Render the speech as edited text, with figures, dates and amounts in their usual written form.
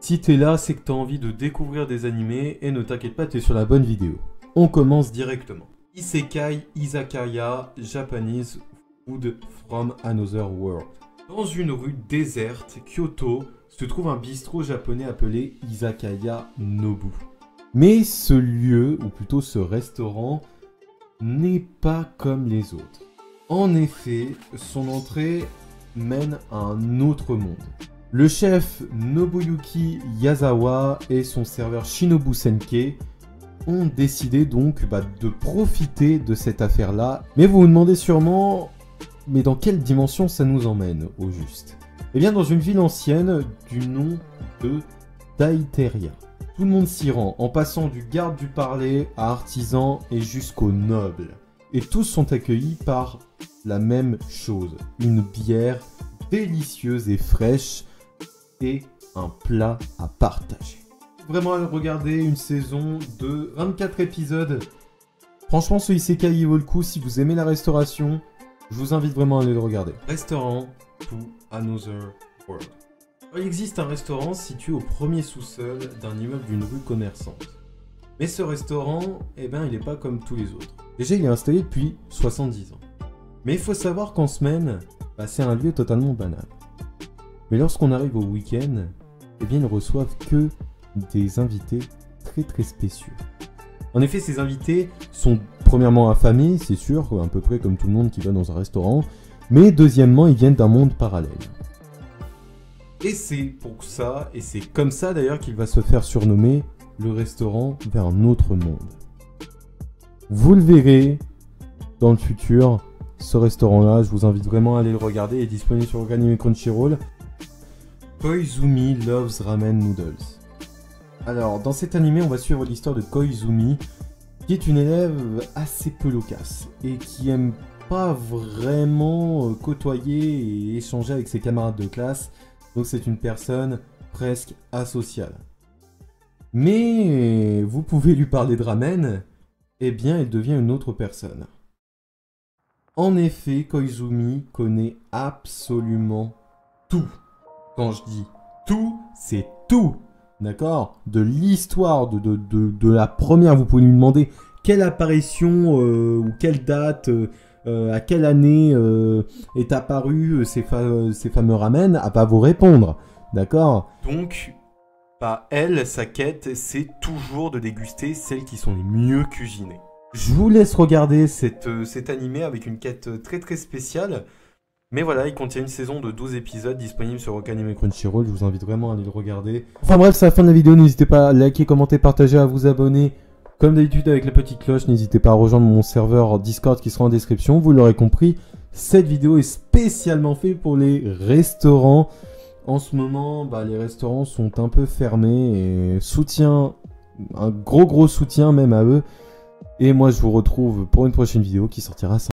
Si t'es là, c'est que t'as envie de découvrir des animés et ne t'inquiète pas, t'es sur la bonne vidéo. On commence directement. Isekai Izakaya Japanese Food from Another World. Dans une rue déserte, Kyoto, se trouve un bistrot japonais appelé Izakaya Nobu. Mais ce lieu, ou plutôt ce restaurant, n'est pas comme les autres. En effet, son entrée mène à un autre monde. Le chef Nobuyuki Yazawa et son serveur Shinobu Senke ont décidé donc de profiter de cette affaire-là. Mais vous vous demandez sûrement, mais dans quelle dimension ça nous emmène au juste? Eh bien dans une ville ancienne du nom de Daiteria. Tout le monde s'y rend, en passant du garde du parler à artisan et jusqu'aux nobles. Et tous sont accueillis par la même chose, une bière délicieuse et fraîche et un plat à partager. Vraiment à regarder une saison de 24 épisodes. Franchement, ce Isekai il vaut le coup. Si vous aimez la restauration, je vous invite vraiment à aller le regarder. Restaurant to Another World. Il existe un restaurant situé au premier sous-sol d'un immeuble d'une rue commerçante. Mais ce restaurant, il n'est pas comme tous les autres. Déjà, il est installé depuis 70 ans. Mais il faut savoir qu'en semaine, c'est un lieu totalement banal. Mais lorsqu'on arrive au week-end, ils ne reçoivent que des invités très très spéciaux. En effet, ces invités sont premièrement affamés, c'est sûr, à peu près comme tout le monde qui va dans un restaurant, mais deuxièmement, ils viennent d'un monde parallèle. Et c'est pour ça, et c'est comme ça d'ailleurs qu'il va se faire surnommer le restaurant vers un autre monde. Vous le verrez dans le futur, ce restaurant-là, je vous invite vraiment à aller le regarder, il est disponible sur Anime Crunchyroll. Koizumi Loves Ramen Noodles. Alors, dans cet animé, on va suivre l'histoire de Koizumi, qui est une élève assez peu loquace et qui aime pas vraiment côtoyer et échanger avec ses camarades de classe. Donc c'est une personne presque asociale. Mais vous pouvez lui parler de ramen, eh bien elle devient une autre personne. En effet, Koizumi connaît absolument tout. Quand je dis tout, c'est tout. D'accord? De l'histoire, de la première, vous pouvez lui demander quelle apparition ou quelle date, à quelle année est apparu ces fameux ramen, elle va vous répondre. D'accord? Donc, elle, sa quête, c'est toujours de déguster celles qui sont les mieux cuisinées. Je vous laisse regarder cet animé avec une quête très très spéciale. Mais voilà, il contient une saison de 12 épisodes disponible sur Anime Crunchyroll. Je vous invite vraiment à aller le regarder. Enfin bref, c'est la fin de la vidéo. N'hésitez pas à liker, commenter, partager, à vous abonner. Comme d'habitude avec la petite cloche, n'hésitez pas à rejoindre mon serveur Discord qui sera en description. Vous l'aurez compris, cette vidéo est spécialement faite pour les restaurants. En ce moment, les restaurants sont un peu fermés et un gros soutien même à eux. Et moi, je vous retrouve pour une prochaine vidéo qui sortira